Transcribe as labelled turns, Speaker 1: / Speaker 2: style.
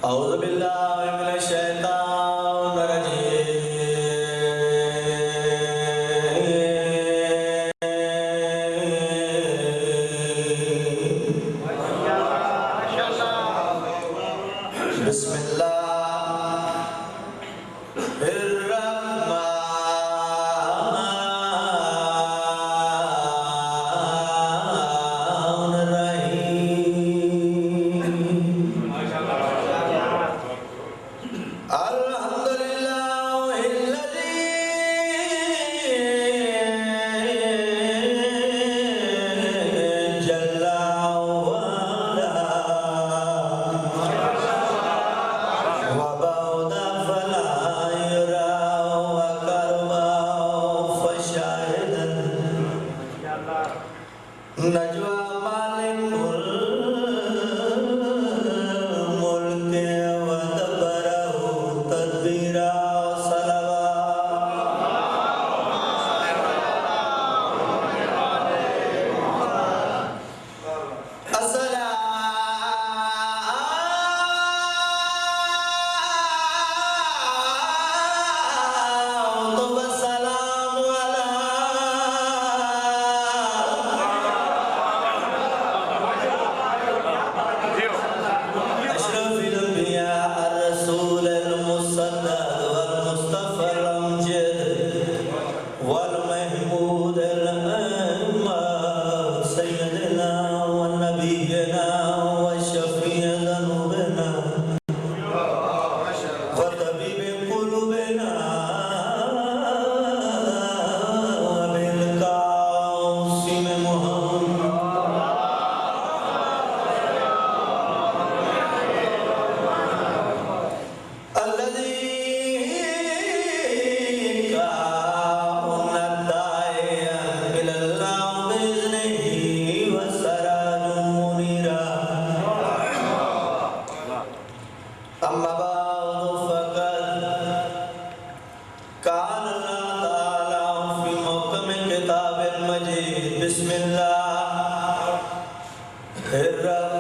Speaker 1: أعوذ بالله من الشيطان الرجيم بسم الله الرحمن الرحيم الحمد لله الذي جل وعلا وبعد فلا يرى وقرب فشاهدا نجوى مالك الملك ودبره تدبيرا والمحمود الأنما سيدنا ونبينا وشفيع ذنوبنا وطبيب قلوبنا وبالقاسم محمد الذي أما بعد فقد قال الله تعالى في محكم كتاب المجيد بسم الله الرحمن